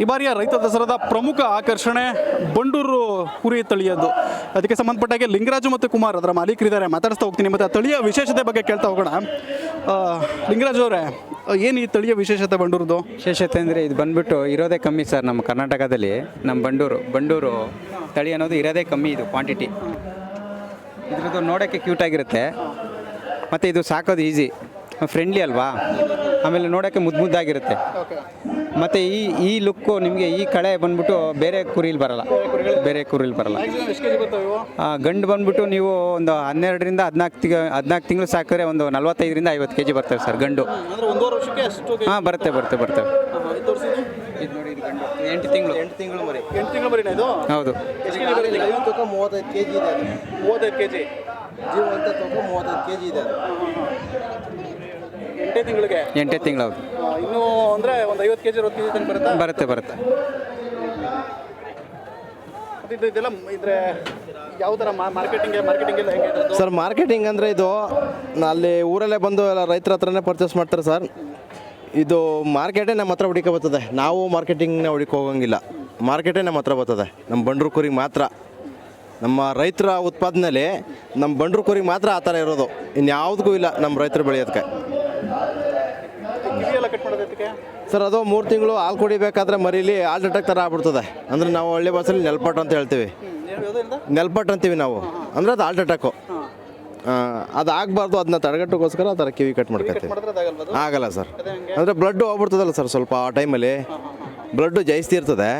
ಈ ಬಾರಿಯ ರೈತ ದಸರಾದ ಪ್ರಮುಖ ಆಕರ್ಷಣೆ ಬಂಡೂರು ಕುರಿ ತಳಿಯದ್ದು. ಅದಕ್ಕೆ ಸಂಬಂಧಪಟ್ಟಾಗೆ ಲಿಂಗರಾಜು ಮತ್ತು ಕುಮಾರ್ ಅದರ ಮಾಲೀಕರಿದ್ದಾರೆ, ಮಾತಾಡಿಸ್ತಾ ಹೋಗ್ತೀನಿ. ಮತ್ತು ಆ ತಳಿಯ ವಿಶೇಷತೆ ಬಗ್ಗೆ ಕೇಳ್ತಾ ಹೋಗೋಣ. ಲಿಂಗರಾಜು ಅವರೇ, ಏನು ಈ ತಳಿಯ ವಿಶೇಷತೆ ಬಂಡೂರದು? ವಿಶೇಷತೆ ಅಂದರೆ ಇದು ಬಂದುಬಿಟ್ಟು ಇರೋದೇ ಕಮ್ಮಿ ಸರ್. ನಮ್ಮ ಕರ್ನಾಟಕದಲ್ಲಿ ನಮ್ಮ ಬಂಡೂರು ತಳಿ ಅನ್ನೋದು ಇರೋದೇ ಕಮ್ಮಿ. ಇದು ಕ್ವಾಂಟಿಟಿ ಇದ್ರದ್ದು ನೋಡೋಕ್ಕೆ ಕ್ಯೂಟಾಗಿರುತ್ತೆ, ಮತ್ತು ಇದು ಸಾಕೋದು ಈಸಿ, ಫ್ರೆಂಡ್ಲಿ ಅಲ್ವಾ. ಆಮೇಲೆ ನೋಡೋಕ್ಕೆ ಮುದ್ದಾಗಿರುತ್ತೆ. ಮತ್ತು ಈ ಲುಕ್ಕು ನಿಮಗೆ ಈ ಕಳೆ ಬಂದ್ಬಿಟ್ಟು ಬೇರೆ ಕುರಿಲಿ ಬರಲ್ಲ. ಗಂಡು ಬಂದ್ಬಿಟ್ಟು ನೀವು ಒಂದು 12ರಿಂದ 14 ತಿಂಗಳು ಸಾಕಿದ್ರೆ ಒಂದು 45ರಿಂದ 50 kg ಬರ್ತವೆ ಸರ್ ಗಂಡು. ಹಾಂ, ಬರುತ್ತೆ. ಇದು ನೋಡಿ, ಇದು ಗಂಡು 8 ತಿಂಗಳು ಮರಿ. 8 ತಿಂಗಳು ಮರಿನಾ ಇದು? ಹೌದು. ತೂಕ 35 kg ಇದೆ. 35 kg ಜೀವಂತ ತೂಕ 35 kg ಇದೆ. 8 ತಿಂಗಳಿಗೆ? 8 ತಿಂಗಳು. ಹೌದು. ಇನ್ನೂ ಅಂದರೆ ಒಂದು 50 kg 60 kg ತನಕ ಬರುತ್ತೆ. ಇದೆಲ್ಲ ಇದ್ರೆ ಯಾವ ಥರ ಮಾರ್ಕೆಟಿಂಗ್ ಎಲ್ಲ ಹೆಂಗೆ ಸರ್, ಮಾರ್ಕೆಟಿಂಗ್ ಅಂದರೆ ಇದು ಅಲ್ಲಿ ಊರಲ್ಲೇ ಬಂದು ಎಲ್ಲ ರೈತರ ಹತ್ರನೇ ಪರ್ಚೇಸ್ ಮಾಡ್ತಾರೆ ಸರ್. ಇದು ಮಾರ್ಕೆಟೇ ನಮ್ಮ ಹತ್ರ ಹುಡುಕ ಬರ್ತದೆ. ನಾವು ಮಾರ್ಕೆಟಿಂಗ್ನ ಹುಡುಕ ಹೋಗಂಗಿಲ್ಲ, ಮಾರ್ಕೆಟೇ ನಮ್ಮ ಹತ್ರ ಬರ್ತದೆ. ನಮ್ಮ ಬಂಡೂರು ಕುರಿಗೆ ಮಾತ್ರ, ನಮ್ಮ ರೈತರ ಉತ್ಪಾದನೆಯಲ್ಲಿ ನಮ್ಮ ಬಂಡೂರು ಕುರಿಗೆ ಮಾತ್ರ ಆ ಥರ ಇರೋದು. ಇನ್ಯಾವುದಕ್ಕೂ ಇಲ್ಲ ನಮ್ಮ ರೈತರು ಬೆಳೆಯೋದಕ್ಕೆ. ಸರ್, ಅದು 3 ತಿಂಗಳು ಹಾಲು ಕುಡಿಬೇಕಾದ್ರೆ ಮರೀಲಿ ಹಾರ್ಟ್ ಅಟ್ಯಾಕ್ ಥರ ಆಗ್ಬಿಡ್ತದೆ. ಅಂದರೆ ನಾವು ಹಳ್ಳಿ ಭಾಷೆಯಲ್ಲಿ ನೆಲ್ಪಟ್ಟು ಅಂತ ಹೇಳ್ತೀವಿ. ನೆಲ್ಪಟ್ಟು ಅಂತೀವಿ ನಾವು, ಅಂದರೆ ಅದು ಹಾರ್ಟ್ ಅಟ್ಯಾಕು. ಅದು ಆಗಬಾರ್ದು, ಅದನ್ನ ತಡೆಗಟ್ಟೋಕ್ಕೋಸ್ಕರ ಆ ಥರ ಕಿವಿ ಕಟ್ ಮಾಡ್ಕೊತೀವಿ. ಆಗಲ್ಲ ಸರ್, ಅಂದರೆ ಬ್ಲಡ್ಡು ಹೋಗ್ಬಿಡ್ತದಲ್ಲ ಸರ್. ಸ್ವಲ್ಪ ಆ ಟೈಮಲ್ಲಿ ಬ್ಲಡ್ಡು ಜಾಸ್ತಿ ಇರ್ತದೆ,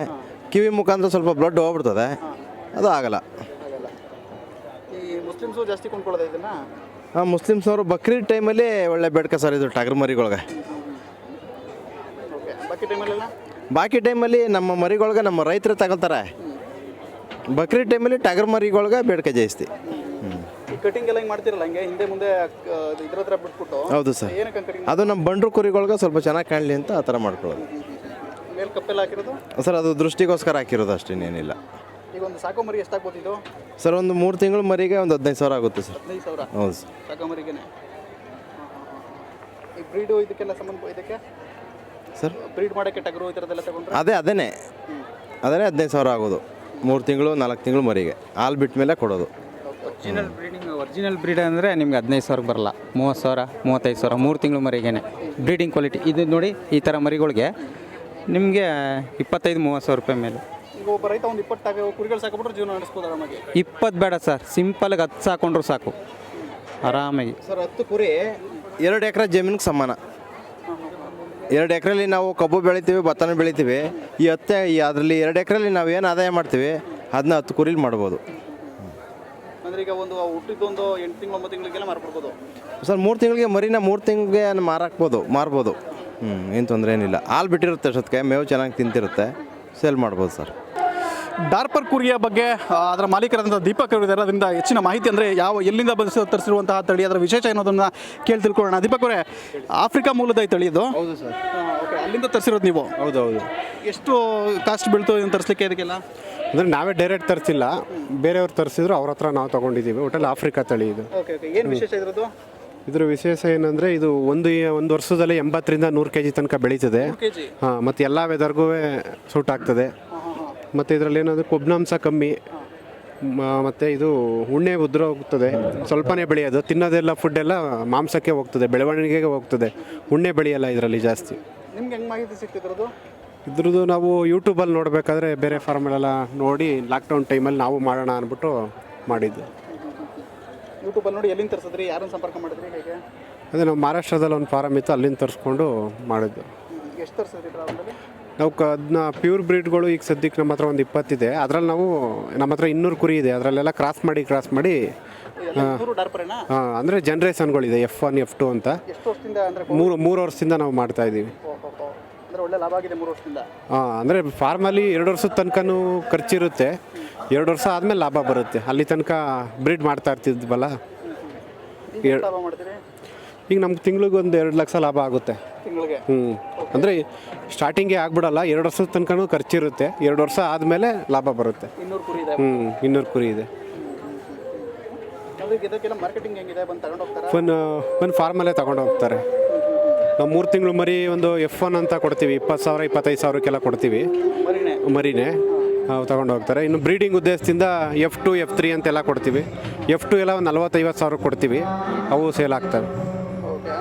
ಕಿವಿ ಮುಖಾಂತರ ಸ್ವಲ್ಪ ಬ್ಲಡ್ ಹೋಗ್ಬಿಡ್ತದೆ, ಅದು ಆಗಲ್ಲ. ಮುಸ್ಲಿಮ್ಸು ಜಾಸ್ತಿ ಕೊಂಡ್ಕೊಳ್ಳೋದು ಇದನ್ನು? ಹಾಂ, ಮುಸ್ಲಿಮ್ಸ್ನವರು ಬಕ್ರೀದ್ ಟೈಮಲ್ಲಿ ಒಳ್ಳೆ ಬೇಡ್ಕ ಸರ್ ಇದು ಟಗರ್ ಮರಿಗಳ್ಗೆ. ಬಾಕಿ ಟೈಮಲ್ಲಿ ನಮ್ಮ ಮರಿಗಳ್ಗೆ ನಮ್ಮ ರೈತರು ತಗೊಳ್ತಾರೆ. ಬಕ್ರೀದ್ ಟೈಮಲ್ಲಿ ಟಗರ್ ಮರಿಗಳ್ಗೆ ಬೇಡಿಕೆ ಜಾಸ್ತಿ. ಕಟಿಂಗ್ ಎಲ್ಲ ಮಾಡ್ತಿರಲ್ಲ, ಹಂಗೆ ಹಿಂದೆ ಮುಂದೆ ಇದ್ರ ಹತ್ರ ಬಿಟ್ಬಿಟ್ಟು? ಹೌದು ಸರ್, ಅದು ನಮ್ಮ ಬಂಡ್ರು ಕುರಿಗಳ್ಗೆ ಸ್ವಲ್ಪ ಚೆನ್ನಾಗಿ ಕಾಣಲಿ ಅಂತ ಆ ಥರ ಮಾಡ್ಕೊಳ್ಳೋದು. ಮೇಲೆ ಕಪ್ಪೆಲ್ಲ ಹಾಕಿರೋದು ಸರ್? ಅದು ದೃಷ್ಟಿಗೋಸ್ಕರ ಹಾಕಿರೋದು ಅಷ್ಟೇನೇನಿಲ್ಲ. ಈಗ ಒಂದು ಸಾಕೋ ಮರಿ ಎಷ್ಟಾಗ್ಬೋದು ಇದು? ಸರ್, ಒಂದು 3 ತಿಂಗಳು ಮರಿಗೆ ಒಂದು 15,000 ಆಗುತ್ತೆ ಸರ್. 15,000? ಹೌದು ಸರ್, ಸಾಕೋ ಮರಿಗೇನೆ. ಈ ಬ್ರೀಡು ಇದಕ್ಕೆಲ್ಲ ಸಂಬಂಧ ಇದಕ್ಕೆ ಸರ್ ಬ್ರೀಡ್ ಮಾಡೋಕ್ಕೆ ಟಗರು ಈ ಥರದ್ದೆಲ್ಲ ತಗೊಂಡ್ರೆ ಅದೇ 15,000 ಆಗೋದು. 3 ತಿಂಗಳು 4 ತಿಂಗಳು ಮರಿಗೆ ಹಾಲು ಬಿಟ್ಟ ಮೇಲೆ ಕೊಡೋದು. ಒರಿಜಿನಲ್ ಬ್ರೀಡ್ ಅಂದರೆ ನಿಮ್ಗೆ 15,000 ಬರಲ್ಲ, 30,000 35,000 3 ತಿಂಗಳು ಮರಿಗೇನೆ. ಬ್ರೀಡಿಂಗ್ ಕ್ವಾಲಿಟಿ ಇದು ನೋಡಿ. ಈ ಥರ ಮರಿಗಳಿಗೆ ನಿಮಗೆ 25,000-30,000 ರೂಪಾಯಿ ಮೇಲೆ. ಈಗ ಒಬ್ಬ ರೈತ ಒಂದು 20 ಕುರಿಗಳು ಸಾಕೊಬಿಟ್ರೆ ಜೀವನ ನಡೆಸ್ಬೋದು ಆರಾಮಾಗಿ? 20 ಬೇಡ ಸರ್, ಸಿಂಪಲ್ಗೆ 10 ಸಾಕೊಂಡ್ರು ಸಾಕು ಆರಾಮಾಗಿ. ಸರ್, 10 ಕುರಿ 2 ಎಕರೆ ಜಮೀನಿಗೆ ಸಮಾನ. 2 ಎಕರೆಲಿ ನಾವು ಕಬ್ಬು ಬೆಳಿತೀವಿ, ಭತ್ತನ ಬೆಳಿತೀವಿ. ಅದರಲ್ಲಿ 2 ಎಕರೆಲಿ ನಾವು ಏನು ಆದಾಯ ಮಾಡ್ತೀವಿ ಅದನ್ನ 10 ಕುರಿಲಿ ಮಾಡ್ಬೋದು. ಅಂದರೆ ಈಗ ಒಂದು ಹುಟ್ಟಿದ್ದೊಂದು 8 ತಿಂಗಳು 9 ತಿಂಗಳಿಗೆಲ್ಲ ಮಾರ್ಬಿಡ್ಬೋದು ಸರ್. 3 ತಿಂಗಳಿಗೆ ಮರಿನ 3 ತಿಂಗಳಿಗೆ ಮಾರ್ಬೋದು. ಏನು ತೊಂದರೆ ಏನಿಲ್ಲ. ಹಾಲು ಬಿಟ್ಟಿರುತ್ತೆ ಅಷ್ಟೊತ್ತಿಗೆ, ಮೇವು ಚೆನ್ನಾಗಿ ತಿಂತಿರುತ್ತೆ, ಸೇಲ್ ಮಾಡ್ಬೋದು ಸರ್. ಡಾರ್ಪರ್ ಕುರಿಯ ಬಗ್ಗೆ ಅದರ ಮಾಲೀಕರಾದಂಥ ದೀಪಕ್ ಅವರು ಇದ್ದಾರೆ. ಅದರಿಂದ ಹೆಚ್ಚಿನ ಮಾಹಿತಿ ಅಂದರೆ ಎಲ್ಲಿಂದ ತರಿಸಿರುವಂತಹ ತಳಿ, ಅದರ ವಿಶೇಷ ಏನೋದನ್ನು ಕೇಳಿ ತಿಳ್ಕೊಳ್ಳೋಣ. ದೀಪಕ್ ಅವರೇ, ಆಫ್ರಿಕಾ ಮೂಲದ ಈ ತಳಿ ಇದು? ಹೌದು ಸರ್. ಓಕೆ, ಅಲ್ಲಿಂದ ತರಿಸಿರೋದು ನೀವು? ಹೌದು. ಎಷ್ಟು ಕಾಸ್ಟ್ ಬೀಳ್ತು ಇದನ್ನು ತರಿಸಲಿಕ್ಕೆ ಇದಕ್ಕೆಲ್ಲ? ಅಂದರೆ ನಾವೇ ಡೈರೆಕ್ಟ್ ತರಿಸಿಲ್ಲ, ಬೇರೆಯವ್ರು ತರಿಸಿದ್ರು, ಅವ್ರ ಹತ್ರ ನಾವು ತೊಗೊಂಡಿದ್ದೀವಿ. ಒಟ್ಟಲ್ಲಿ ಆಫ್ರಿಕಾ ತಳಿ ಇದು. ಓಕೆ, ಏನು ವಿಶೇಷ ಇದ್ರದ್ದು? ಇದ್ರ ವಿಶೇಷ ಏನಂದರೆ ಇದು ಒಂದು ವರ್ಷದಲ್ಲಿ 80ರಿಂದ 100 kg ತನಕ ಬೆಳೀತದೆ. ಹಾಂ, ಮತ್ತು ಎಲ್ಲ ವೆದರ್ಗೂ ಸೂಟ್ ಆಗ್ತದೆ. ಮತ್ತು ಇದರಲ್ಲಿ ಏನಂದರೆ ಕೊಬ್ಬಿನಾಂಶ ಕಮ್ಮಿ, ಮತ್ತು ಇದು ಉಣ್ಣೆ ಉದ್ರ ಹೋಗ್ತದೆ. ಸ್ವಲ್ಪನೇ ಬೆಳೆಯೋದು, ತಿನ್ನೋದೆಲ್ಲ ಫುಡ್ಡೆಲ್ಲ ಮಾಂಸಕ್ಕೆ ಹೋಗ್ತದೆ, ಬೆಳವಣಿಗೆಗೆ ಹೋಗ್ತದೆ. ಉಣ್ಣೆ ಬೆಳೆಯಲ್ಲ ಇದರಲ್ಲಿ ಜಾಸ್ತಿ. ನಿಮ್ಗೆ ಹೆಂಗೆ ಮಾಹಿತಿ ಸಿಗ್ತಿದ್ರದ್ದು? ಇದ್ರದ್ದು ನಾವು ಯೂಟ್ಯೂಬಲ್ಲಿ ನೋಡಬೇಕಾದ್ರೆ ಬೇರೆ ಫಾರ್ಮಲ್ಲೆಲ್ಲ ನೋಡಿ ಲಾಕ್ಡೌನ್ ಟೈಮಲ್ಲಿ ನಾವು ಮಾಡೋಣ ಅಂದ್ಬಿಟ್ಟು ಮಾಡಿದ್ದು. ಯೂಟ್ಯೂಬಲ್ಲಿ ನೋಡಿ ಎಲ್ಲಿಂದ ತರಿಸಿದ್ರಿ? ಯಾರನ್ನು ಸಂಪರ್ಕ ಮಾಡಿದ್ರಿ? ಹೇಗೆ? ಅದೇ ನಾವು ಮಹಾರಾಷ್ಟ್ರದಲ್ಲಿ ಒಂದು ಫಾರಮ್ ಇತ್ತು, ಅಲ್ಲಿಂದ ತರಿಸ್ಕೊಂಡು ಮಾಡಿದ್ದು. ಎಷ್ಟು ತರಿಸಿದ್ರಿ ಟ್ರಾವೆಲಲ್ಲಿ? ನಾವು ಅದನ್ನ ಪ್ಯೂರ್ ಬ್ರೀಡ್ಗಳು ಈಗ ಸದ್ಯಕ್ಕೆ ನಮ್ಮ ಹತ್ರ ಒಂದು 20 ಇದೆ. ಅದರಲ್ಲಿ ನಮ್ಮ ಹತ್ರ 200 ಕುರಿ ಇದೆ. ಅದರಲ್ಲೆಲ್ಲ ಕ್ರಾಸ್ ಮಾಡಿ ಹಾಂ, ಅಂದರೆ ಜನ್ರೇಷನ್ಗಳಿದೆ, F1 F2 ಅಂತ. ಎಷ್ಟು ವರ್ಷದಿಂದ? ಅಂದರೆ 3 ವರ್ಷದಿಂದ ನಾವು ಮಾಡ್ತಾ ಇದ್ದೀವಿ. ಅಂದರೆ ಒಳ್ಳೆ ಲಾಭ ಆಗಿದೆ 3 ವರ್ಷದಿಂದ? ಹಾಂ, ಅಂದರೆ ಫಾರ್ಮಲ್ಲಿ 2 ವರ್ಷದ ತನಕನೂ ಖರ್ಚಿರುತ್ತೆ, 2 ವರ್ಷ ಆದಮೇಲೆ ಲಾಭ ಬರುತ್ತೆ. ಅಲ್ಲಿ ತನಕ ಬ್ರೀಡ್ ಮಾಡ್ತಾ ಇರ್ತಿದ್ವಲ್ಲ. ಲಾಭ ಮಾಡ್ತೀರಿ? ಈಗ ನಮ್ಗೆ ತಿಂಗ್ಳಿಗೆ ಒಂದು 2 ಲಕ್ಷ ಲಾಭ ಆಗುತ್ತೆ ತಿಂಗಳಿಗೆ. ಅಂದರೆ ಸ್ಟಾರ್ಟಿಂಗೇ ಆಗ್ಬಿಡಲ್ಲ, 2 ವರ್ಷದ ತನಕನೂ ಖರ್ಚಿರುತ್ತೆ, 2 ವರ್ಷ ಆದಮೇಲೆ ಲಾಭ ಬರುತ್ತೆ. 200 ಕುರಿ ಇದೆ? 200 ಕುರಿ ಇದೆ. ಇದಕ್ಕೆಲ್ಲ ಮಾರ್ಕೆಟಿಂಗ್ ಹೆಂಗಿದೆ? ಬಂದು ತಗೊಂಡು ಹೋಗ್ತಾರೆ? ಒಂದು ಫಾರ್ಮಲ್ಲೇ ತಗೊಂಡು ಹೋಗ್ತಾರೆ. ನಾವು 3 ತಿಂಗಳು ಮರಿ ಒಂದು F1 ಅಂತ ಕೊಡ್ತೀವಿ, 20,000 25,000ಕ್ಕೆಲ್ಲ ಕೊಡ್ತೀವಿ ಮರಿನೇ ತಗೊಂಡು ಹೋಗ್ತಾರೆ. ಇನ್ನು ಬ್ರೀಡಿಂಗ್ ಉದ್ದೇಶದಿಂದ F2 F3 ಅಂತೆಲ್ಲ ಕೊಡ್ತೀವಿ. F2 ಎಲ್ಲ ಒಂದು 40,000-50,000 ಕೊಡ್ತೀವಿ, ಅವು ಸೇಲ್ ಆಗ್ತವೆ.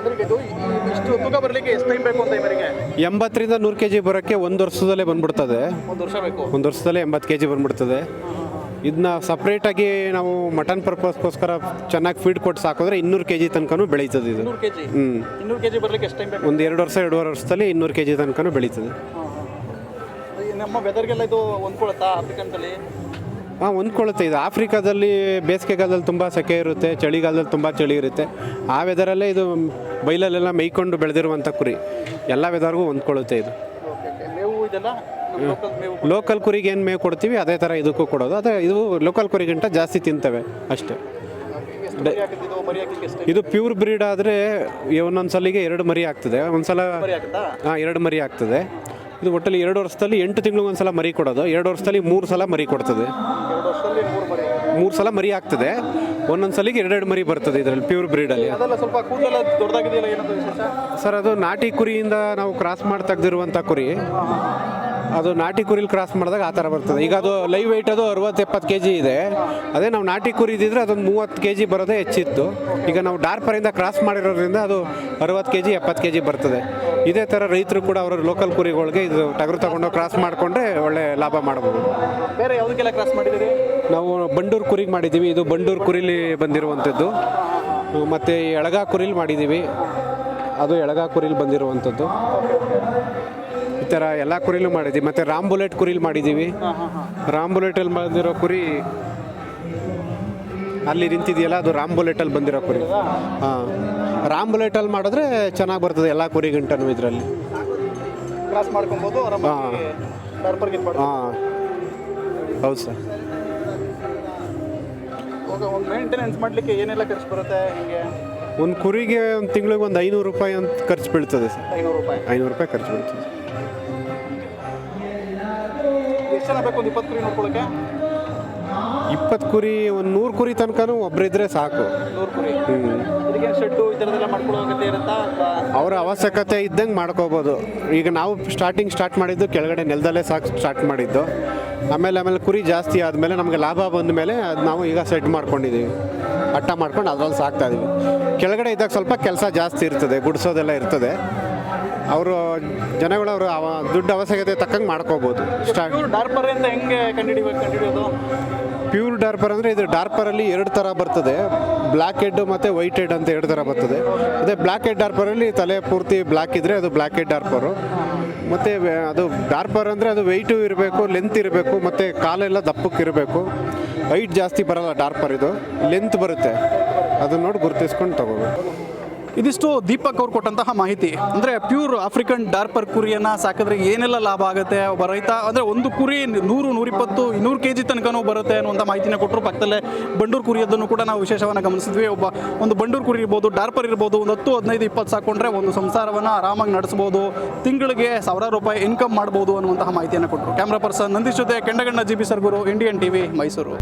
ಇಷ್ಟು ತೂಕ ಬರಲಿಕ್ಕೆ ಎಷ್ಟು ಟೈಮ್ ಬೇಕು ಅಂತ ಈ ಮರಿಗೆ? 80ರಿಂದ 100 kg ಬರೋಕ್ಕೆ 1 ವರ್ಷದಲ್ಲೇ ಬಂದ್ಬಿಡ್ತದೆ. 1 ವರ್ಷ ಬೇಕು. 1 ವರ್ಷದಲ್ಲೇ 80 kg ಬಂದ್ಬಿಡ್ತದೆ. ಇದನ್ನ ಸಪ್ರೇಟಾಗಿ ನಾವು ಮಟನ್ ಪರ್ಪಸ್ಗೋಸ್ಕರ ಚೆನ್ನಾಗಿ ಫೀಡ್ ಕೊಟ್ಟು ಸಾಕಿದ್ರೆ 200 kg ತನಕನೂ ಬೆಳೀತದೆ ಇದು. 200 kg? 200 kg ಬರಲಿಕ್ಕೆ ಎಷ್ಟು ಟೈಮ್ ಬೇಕು? ಒಂದು 2 ವರ್ಷ 2.5 ವರ್ಷದಲ್ಲಿ 200 kg ತನಕನೂ ಬೆಳೀತದೆ. ನಮ್ಮ ವೆದರ್ಗೆಲ್ಲ ಇದು ಹೊಂದ್ಕೊಳುತ್ತಾ ಆಫ್ರಿಕನ್ದಲ್ಲಿ? ಹೊಂದ್ಕೊಳ್ಳುತ್ತೆ. ಇದು ಆಫ್ರಿಕಾದಲ್ಲಿ ಬೇಸಿಗೆಗಾಲದಲ್ಲಿ ತುಂಬ ಸೆಕೆ ಇರುತ್ತೆ, ಚಳಿಗಾಲದಲ್ಲಿ ತುಂಬ ಚಳಿ ಇರುತ್ತೆ. ಆ ವೆದರಲ್ಲೇ ಇದು ಬೈಲಲ್ಲೆಲ್ಲ ಮೇಯ್ಕೊಂಡು ಬೆಳೆದಿರುವಂಥ ಕುರಿ, ಎಲ್ಲ ವೆದರ್ಗೂ ಹೊಂದ್ಕೊಳ್ಳುತ್ತೆ ಇದು. ಮೇವು ಇದೆಲ್ಲ ಲೋಕಲ್ ಕುರಿಗೆ ಏನು ಮೇವು ಕೊಡ್ತೀವಿ ಅದೇ ಥರ ಇದಕ್ಕೂ ಕೊಡೋದು. ಅದೇ ಇದು ಲೋಕಲ್ ಕುರಿಗಿಂತ ಜಾಸ್ತಿ ತಿಂತವೆ ಅಷ್ಟೇ. ಇದು ಪ್ಯೂರ್ ಬ್ರೀಡ್ ಆದರೆ ಒಂದೊಂದು ಸಲಿಗೆ 2 ಮರಿ ಆಗ್ತದೆ, ಒಂದ್ಸಲ 2 ಮರಿ ಆಗ್ತದೆ. ಇದು ಒಟ್ಟಲ್ಲಿ 2 ವರ್ಷದಲ್ಲಿ 8 ತಿಂಗಳಿಗೆ ಒಂದ್ಸಲ ಮರಿ ಕೊಡೋದು. 2 ವರ್ಷದಲ್ಲಿ 3 ಸಲ ಮರಿ ಕೊಡ್ತದೆ. 3 ಸಲ ಮರಿ ಆಗ್ತದೆ, ಒಂದೊಂದು ಸಲಿಗೆ 2 ಮರಿ ಬರ್ತದೆ ಇದರಲ್ಲಿ ಪ್ಯೂರ್ ಬ್ರೀಡಲ್ಲಿ. ಸ್ವಲ್ಪ ಕೂದಲೆಲ್ಲ ದೊಡ್ಡದಾಗಿದೆಯಲ್ಲ, ಏನದು ವಿಶೇಷ? ಸರ್, ಅದು ನಾಟಿ ಕುರಿಯಿಂದ ನಾವು ಕ್ರಾಸ್ ಮಾಡಿ ತೆಗೆದಿರುವಂಥ ಕುರಿ. ಅದು ನಾಟಿ ಕುರಿಲಿ ಕ್ರಾಸ್ ಮಾಡಿದಾಗ ಆ ಥರ ಬರ್ತದೆ. ಈಗ ಅದು ಲೈವ್ ವೆಯ್ಟ್ ಅದು 60-70 kg ಇದೆ. ಅದೇ ನಾವು ನಾಟಿ ಕುರಿ ಇದ್ದಿದ್ರೆ ಅದೊಂದು 30 kg ಬರೋದೇ ಹೆಚ್ಚಿತ್ತು. ಈಗ ನಾವು ಡಾರ್ಪರಿಂದ ಕ್ರಾಸ್ ಮಾಡಿರೋದ್ರಿಂದ ಅದು 60 kg 70 kg ಬರ್ತದೆ. ಇದೇ ಥರ ರೈತರು ಕೂಡ ಅವರ ಲೋಕಲ್ ಕುರಿಗಳಿಗೆ ಇದು ಟಗರು ತಗೊಂಡು ಕ್ರಾಸ್ ಮಾಡಿಕೊಂಡ್ರೆ ಒಳ್ಳೆ ಲಾಭ ಮಾಡ್ಬೋದು. ಬೇರೆ ಯಾವುದಕ್ಕೆಲ್ಲ ಕ್ರಾಸ್ ಮಾಡಿದ್ದೀರಿ? ನಾವು ಬಂಡೂರು ಕುರಿಗೆ ಮಾಡಿದ್ದೀವಿ, ಇದು ಬಂಡೂರು ಕುರಿಲಿ ಬಂದಿರುವಂಥದ್ದು. ಮತ್ತು ಎಳಗ ಕುರಿಲಿ ಮಾಡಿದ್ದೀವಿ, ಅದು ಎಳಗ ಕುರಿಲಿ ಬಂದಿರುವಂಥದ್ದು. ಈ ಥರ ಎಲ್ಲ ಕುರಿಲೂ ಮಾಡಿದ್ದೀವಿ. ಮತ್ತು ರಾಮ್ ಬುಲೆಟ್ ಕುರಿಲಿ ಮಾಡಿದ್ದೀವಿ. ರಾಮ್ ಬುಲೆಟಲ್ಲಿ ಬಂದಿರೋ ಕುರಿ ಅಲ್ಲಿ ನಿಂತಿದೆಯಲ್ಲ, ಅದು ರಾಮ್ ಬುಲೆಟಲ್ಲಿ ಬಂದಿರೋ ಕುರಿ. ರಾಮ್ ಬುಲೆಟಲ್ಲಿ ಮಾಡಿದ್ರೆ ಚೆನ್ನಾಗಿ ಬರ್ತದೆ ಎಲ್ಲ ಕುರಿಗಿಂಟನೂ ಇದರಲ್ಲಿ. ಕ್ರಾಸ್ ಮಾಡ್ಕೊಬೋದು. ಹೌದು ಸರ್. ಒಂದು ಮೇಂಟೆನೆನ್ಸ್ ಮಾಡಲಿಕ್ಕೆ ಏನೆಲ್ಲ ಖರ್ಚು ಬರುತ್ತೆ ಹಿಂಗೆ? ಒಂದು ಕುರಿಗೆ ಒಂದು ತಿಂಗಳಿಗೆ ಒಂದು 500 ರೂಪಾಯಿ ಅಂತ ಖರ್ಚು ಬೀಳ್ತದೆ ಸರ್. 500 ರೂಪಾಯಿ ಖರ್ಚು ಬೀಳ್ತದೆ. ಎಷ್ಟು ಜನ ಬೇಕು ಒಂದು 20 ಕುರಿ ನೋಡ್ಕೊಳ್ಳೋಕ್ಕೆ? 20 ಕುರಿ, ಒಂದು 100 ಕುರಿ ತನಕನೂ ಒಬ್ಬರಿದ್ರೆ ಸಾಕು. 100 ಕುರಿ. ಇದಕ್ಕೆ ಶೆಡ್ಡು ಈ ಥರದ್ದೆಲ್ಲ ಮಾಡ್ಕೊಳ್ಳೋ ಅಗತ್ಯ ಇರುತ್ತಾ? ಅವರ ಅವಶ್ಯಕತೆ ಇದ್ದಂಗೆ ಮಾಡ್ಕೋಬೋದು. ಈಗ ನಾವು ಸ್ಟಾರ್ಟ್ ಮಾಡಿದ್ದು ಕೆಳಗಡೆ ನೆಲದಲ್ಲೇ ಸ್ಟಾರ್ಟ್ ಮಾಡಿದ್ದು. ಆಮೇಲೆ ಕುರಿ ಜಾಸ್ತಿ ಆದಮೇಲೆ ನಮಗೆ ಲಾಭ ಬಂದ ಮೇಲೆ ಅದು ನಾವು ಈಗ ಸೆಟ್ ಮಾಡ್ಕೊಂಡಿದ್ದೀವಿ, ಅಟ್ಟ ಮಾಡ್ಕೊಂಡು ಅದರಲ್ಲಿ ಸಾಕ್ತಾ ಇದ್ದೀವಿ. ಕೆಳಗಡೆ ಇದ್ದಾಗ ಸ್ವಲ್ಪ ಕೆಲಸ ಜಾಸ್ತಿ ಇರ್ತದೆ, ಗುಡಿಸೋದೆಲ್ಲ ಇರ್ತದೆ. ಅವರು ಜನಗಳು ಅವರು ದುಡ್ಡು ಅವಶ್ಯಕತೆ ತಕ್ಕಂಗೆ ಮಾಡ್ಕೋಬೋದು. ಡಾರ್ಪರ್ ಅಂತ ಹೆಂಗೆ ಕಂಡುಹಿಡಿಯೋದು? ಪ್ಯೂರ್ ಡಾರ್ಪರ್ ಅಂದರೆ ಇದು ಡಾರ್ಪರಲ್ಲಿ 2 ಥರ ಬರ್ತದೆ, ಬ್ಲ್ಯಾಕ್ ಹೆಡ್ ಮತ್ತು ವೈಟ್ ಹೆಡ್ ಅಂತ 2 ಥರ ಬರ್ತದೆ. ಅದೇ ಬ್ಲ್ಯಾಕ್ ಹೆಡ್ ಡಾರ್ಪರಲ್ಲಿ ತಲೆ ಪೂರ್ತಿ ಬ್ಲ್ಯಾಕ್ ಇದ್ದರೆ ಅದು ಬ್ಲ್ಯಾಕ್ ಹೆಡ್ ಡಾರ್ಪರು. ಮತ್ತು ಅದು ಡಾರ್ಪರ್ ಅಂದರೆ ಅದು ವೆಯ್ಟು ಇರಬೇಕು, ಲೆಂತ್ ಇರಬೇಕು, ಮತ್ತು ಕಾಲೆಲ್ಲ ದಪ್ಪಕ್ಕಿರಬೇಕು. ಹೈಟ್ ಜಾಸ್ತಿ ಬರೋಲ್ಲ ಡಾರ್ಪರ್, ಇದು ಲೆಂತ್ ಬರುತ್ತೆ. ಅದನ್ನ ನೋಡಿ ಗುರುತಿಸ್ಕೊಂಡು ತಗೋಬೇಕು. ಇದಿಷ್ಟು ದೀಪಕ್ ಅವ್ರು ಕೊಟ್ಟಂತಹ ಮಾಹಿತಿ. ಅಂದರೆ ಪ್ಯೂರ್ ಆಫ್ರಿಕನ್ ಡಾರ್ಪರ್ ಕುರಿಯನ್ನು ಸಾಕಿದ್ರೆ ಏನೆಲ್ಲ ಲಾಭ ಆಗುತ್ತೆ, ಒಬ್ಬ ರೈತ ಅಂದರೆ ಒಂದು ಕುರಿ 100, 120, 200 kg ತನಕನೂ ಬರುತ್ತೆ ಅನ್ನುವಂಥ ಮಾಹಿತಿನ ಕೊಟ್ಟರು. ಪಕ್ಕದಲ್ಲೇ ಬಂಡೂರು ಕುರಿಯೋದನ್ನು ಕೂಡ ನಾವು ವಿಶೇಷವನ್ನು ಗಮನಿಸಿದ್ವಿ. ಒಂದು ಬಂಡೂರು ಕುರಿ ಇರ್ಬೋದು, ಡಾರ್ಪರ್ ಇರ್ಬೋದು, ಒಂದು 10, 15, 20 ಸಾಕೊಂಡ್ರೆ ಒಂದು ಸಂಸಾರವನ್ನು ಆರಾಮಾಗಿ ನಡೆಸ್ಬೋದು, ತಿಂಗಳಿಗೆ 1000 ರೂಪಾಯಿ ಇನ್ಕಮ್ ಮಾಡ್ಬೋದು ಅನ್ನುವಂತಹ ಮಾಹಿತಿಯನ್ನು ಕೊಟ್ಟರು. ಕ್ಯಾಮ್ರಾ ಪರ್ಸನ್ ನಂದೀಶ್ ಜೊತೆ Kendaganna GB Sargur, Indian TV, Mysuru.